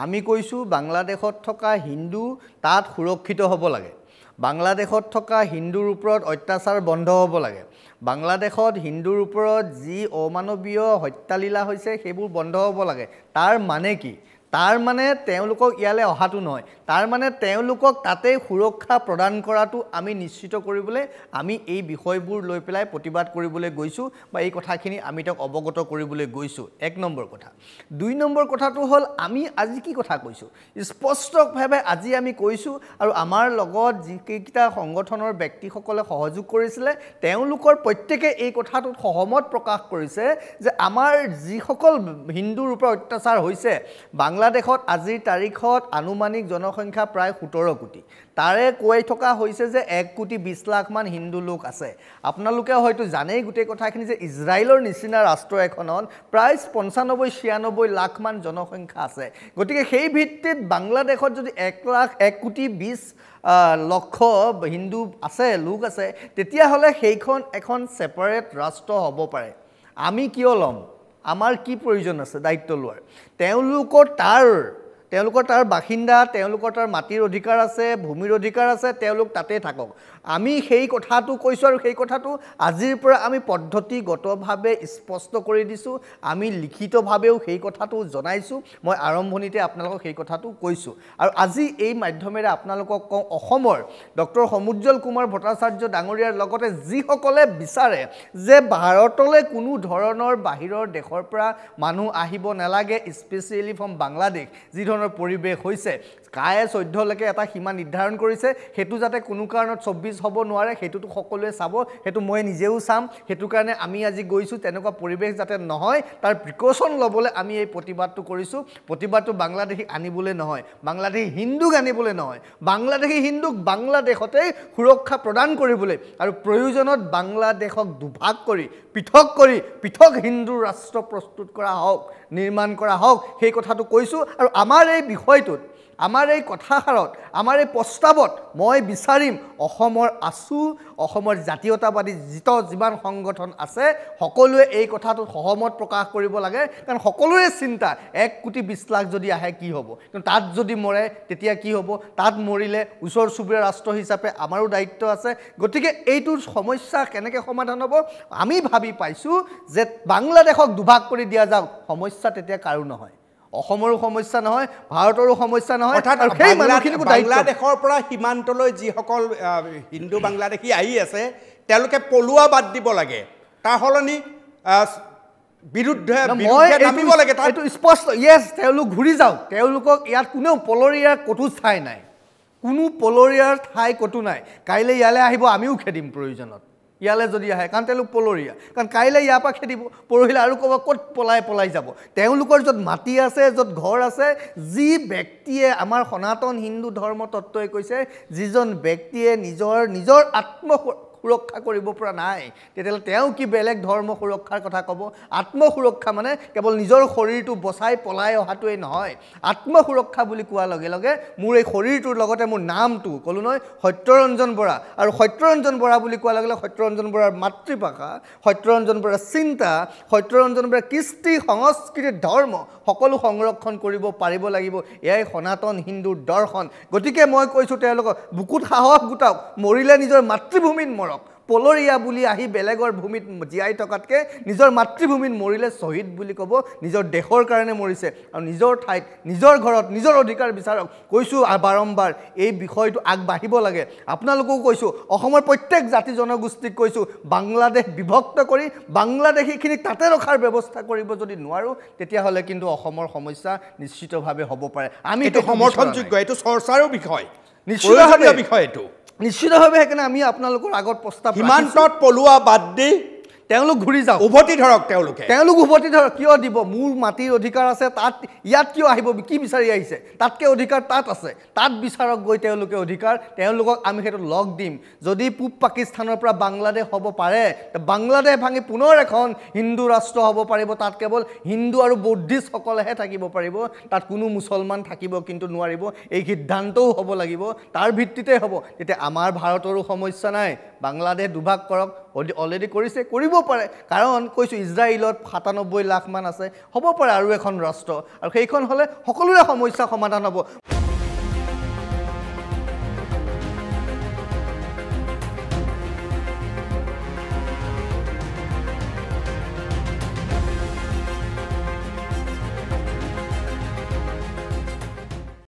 আমি কৈছোঁ বাংলাদেশত থকা হিন্দু তাত সুৰক্ষিত হ'ব লাগে বাংলাদেশত থকা হিন্দুৰ ওপৰত অত্যাচাৰ বন্ধ হ'ব লাগে বাংলাদেশত হিন্দুৰ ওপৰত যি অমানৱীয় হত্যালীলা হৈছে সেইবোৰ বন্ধ হ'ব লাগে তাৰ মানে কি তাৰ মানে তেওঁলোকক ইয়ালে অহাটো নহয় তাৰ মানে তেওঁলোকক তাতে সুৰক্ষা প্ৰদান কৰাটো আমি নিশ্চিত কৰিবলৈ আমি এই বিষয়বোৰ লৈ পেলাই প্ৰতিবাদ কৰিবলৈ গৈছোঁ বা এই কথাখিনি আমি তেওঁক অৱগত কৰিবলৈ গৈছোঁ এক নম্বৰ কথা দুই নম্বৰ কথাটো হ'ল আমি আজি কি কথা কৈছোঁ স্পষ্টভাৱে আজি আমি কৈছোঁ আৰু আমাৰ লগত যিকেইটা সংগঠনৰ ব্যক্তিসকলে সহযোগ কৰিছিলে তেওঁলোকৰ প্ৰত্যেকে এই কথাটোত সহমত প্ৰকাশ কৰিছে যে আমাৰ যিসকল হিন্দুৰ ওপৰত অত্যাচাৰ হৈছে বাংলাদেশত আজিৰ তাৰিখত আনুমানিক জনসংখ্যা প্ৰায় 17 কোটি তাৰে কৈ থকা হৈছে যে 1 কোটি 20 লাখ মান হিন্দু লোক আছে আপোনালোকে হয়তো জানেই গুটেই কথাখিনি যে ইজৰাইলৰ নিচিনা ৰাষ্ট্ৰ এখনত প্ৰায় 95-96 লাখ মান জনসংখ্যা আছে গতিকে সেই ভিত্তিত বাংলাদেশত যদি 1 কোটি 20 লক্ষ হিন্দু আছে লোক আছে তেতিয়া হলে সেইখন এখন সেপাৰেট ৰাষ্ট্ৰ হ'ব পাৰে আমি কিয় লম আমাৰ কি প্ৰয়োজন আছে দায়িত্ব লোৱাৰ তেওঁলোকৰ তাৰ বাসিন্দা তেওঁলোকৰ তাৰ মাটিৰ অধিকাৰ আছে ভূমিৰ অধিকাৰ আছে তেওঁলোক তাতে থাকক আমি সেই কথাটো কৈছোঁ আৰু সেই কথাটো আজিৰ পৰা আমি পদ্ধতিগতভাৱে স্পষ্ট কৰি দিছোঁ আমি লিখিতভাৱেও সেই কথাটো জনাইছোঁ মই আৰম্ভণিতে আপোনালোকক সেই কথাটো কৈছোঁ আৰু আজি এই মাধ্যমেৰে আপোনালোকক কওঁ অসমৰ ডক্টৰ সমুজ্জ্বল কুমাৰ ভট্টাচাৰ্য ডাঙৰীয়াৰ লগতে যিসকলে বিচাৰে যে ভাৰতলৈ কোনো ধৰণৰ বাহিৰৰ দেশৰ পৰা মানুহ আহিব নালাগে স্পেচিয়েলি ফ্ৰম বাংলাদেশ যি ধৰণৰ পৰিৱেশ হৈছে কায়ে 14 লৈকে এটা সীমা নিৰ্ধাৰণ কৰিছে হেতু যাতে কোনো কাৰণত 24 হ'ব নোৱাৰে হেতুটো সকলোৱে চাব হেতু মই নিজেও চাম হেতু কাৰণে আমি আজি গৈছো তেনেকুৱা পৰিৱেশ যাতে নহয় তাৰ প্ৰিকশন লবলৈ আমি এই প্ৰতিবাদটো কৰিছো প্ৰতিবাদটো বাংলাদেশী আনিবলৈ নহয় বাংলাদেশী হিন্দুক আনিবলৈ নহয় বাংলাদেশী হিন্দুক বাংলাদেশতে সুৰক্ষা প্ৰদান কৰিবলৈ আৰু প্ৰয়োজনত বাংলাদেশক দুভাগ কৰি পৃথক হিন্দু ৰাষ্ট্ৰ প্ৰস্তুত কৰা হওক নিৰ্মাণ কৰা হওক সেই কথাটো কৈছো আৰু আমাৰ এই বিষয়টোত আমাৰ এই কথাষাৰত আমাৰ এই প্ৰস্তাৱত মই বিচাৰিম অসমৰ আসু অসমৰ জাতীয়তাবাদী যিমান সংগঠন আছে সকলোৱে এই কথাটো সহমত প্ৰকাশ কৰিব লাগে কাৰণ সকলোৰে চিন্তা 1 কোটি 20 লাখ যদি আহে কি হ'ব কিন্তু তাত যদি মৰে তেতিয়া কি হ'ব তাত মৰিলে ওচৰ চুবুৰীয়া ৰাষ্ট্ৰ হিচাপে আমাৰো দায়িত্ব আছে গতিকে এইটোৰ সমস্যা কেনেকৈ সমাধান হ'ব আমি ভাবি পাইছোঁ যে বাংলাদেশক দুভাগ কৰি দিয়া যাওক সমস্যা তেতিয়া কাৰো নহয় অসমৰো সমস্যা নহয় ভাৰতৰো সমস্যা নহয় আৰু সেই মানুহখিনিকো বাংলাদেশৰ পৰা সীমান্তলৈ যিসকল হিন্দু বাংলাদেশী আহি আছে তেওঁলোকে পলুৱা বাদ দিব লাগে তাৰ হলনি বিৰুদ্ধে নামিব লাগে এইটো স্পষ্ট ইয়েছ তেওঁলোক ঘূৰি যাওক তেওঁলোকক ইয়াত কোনেও পলৰীয়াৰ কতো ঠাই নাই কোনো পলৰীয়াৰ ঠাই কতো নাই কাইলৈ ইয়ালৈ আহিব আমিও খেদিম প্ৰয়োজনত ইয়ালে যদি আহে কাৰণ তেওঁলোক পলৰীয়া কাৰণ কাইলৈ ইয়াৰ পৰা খেদিব পৰহিলে আৰু ক'ত পলাই যাব তেওঁলোকৰ য'ত মাটি আছে য'ত ঘৰ আছে যি ব্যক্তিয়ে আমাৰ সনাতন হিন্দু ধৰ্ম তত্ত্বই কৈছে যিজন ব্যক্তিয়ে নিজৰ সুৰক্ষা কৰিব পৰা নাই তেতিয়াহ'লে তেওঁ কি বেলেগ ধৰ্ম সুৰক্ষাৰ কথা ক'ব আত্মসুৰক্ষা মানে কেৱল নিজৰ শৰীৰটো বচাই পলাই অহাটোৱেই নহয় আত্মসুৰক্ষা বুলি কোৱাৰ লগে লগে মোৰ এই শৰীৰটোৰ লগতে মোৰ নামটো ক'লো নহয় সত্যৰঞ্জন বৰা আৰু সত্যৰঞ্জন বৰা বুলি কোৱাৰ লগে লগে সত্যৰঞ্জন বৰাৰ মাতৃভাষা সত্যৰঞ্জন বৰাৰ চিন্তা সত্যৰঞ্জন বৰাৰ কৃষ্টি সংস্কৃতি ধৰ্ম সকলো সংৰক্ষণ কৰিব পাৰিব লাগিব এয়াই সনাতন হিন্দুৰ দৰ্শন গতিকে মই কৈছোঁ তেওঁলোকক বুকুত সাহস গোটাওক মৰিলে নিজৰ মাতৃভূমিত মৰক পলৰীয়া বুলি আহি বেলেগৰ ভূমিত জীয়াই থকাতকৈ নিজৰ মাতৃভূমিত মৰিলে শ্বহীদ বুলি ক'ব নিজৰ দেশৰ কাৰণে মৰিছে আৰু নিজৰ ঠাইত নিজৰ ঘৰত নিজৰ অধিকাৰ বিচাৰক কৈছোঁ বাৰম্বাৰ এই বিষয়টো আগবাঢ়িব লাগে আপোনালোককো কৈছোঁ অসমৰ প্ৰত্যেক জাতি জনগোষ্ঠীক কৈছোঁ বাংলাদেশ বিভক্ত কৰি বাংলাদেশীখিনিক তাতে ৰখাৰ ব্যৱস্থা কৰিব যদি নোৱাৰোঁ তেতিয়াহ'লে কিন্তু অসমৰ সমস্যা নিশ্চিতভাৱে হ'ব পাৰে আমি এইটো সমৰ্থনযোগ্য এইটো চৰ্চাৰো বিষয় নিশ্চিতভাৱে বিষয় এইটো নিশ্চিতভাৱে সেইকাৰণে আমি আপোনালোকৰ আগত প্ৰস্তাৱ সীমান্তত পলুৱা বাদ দি তেওঁলোক ঘূৰি যাওক উভতি ধৰক তেওঁলোক উভতি ধৰক কিয় দিব মোৰ মাটিৰ অধিকাৰ আছে তাত ইয়াত কিয় আহিব কি বিচাৰি আহিছে তাতকৈ অধিকাৰ তাত আছে তাত বিচাৰক গৈ তেওঁলোকে অধিকাৰ তেওঁলোকক আমি সেইটো লগ দিম যদি পূব পাকিস্তানৰ পৰা বাংলাদেশ হ'ব পাৰে বাংলাদেশ ভাঙি পুনৰ এখন হিন্দু ৰাষ্ট্ৰ হ'ব পাৰিব তাত কেৱল হিন্দু আৰু বৌদ্ধিষ্টসকলেহে থাকিব পাৰিব তাত কোনো মুছলমান থাকিব কিন্তু নোৱাৰিব এই সিদ্ধান্তও হ'ব লাগিব তাৰ ভিত্তিতে হ'ব তেতিয়া আমাৰ ভাৰতৰো সমস্যা নাই বাংলাদেশ দুভাগ কৰক অলৰেডি কৰিছে, কৰিব পাৰে। কাৰণ কৈছোঁ ইজৰাইলত ৯৭ লাখ মান আছে, হ'ব পাৰে আৰু এখন ৰাষ্ট্ৰ, আৰু সেইখন হ'লে সকলোৰে সমস্যা সমাধান হ'ব।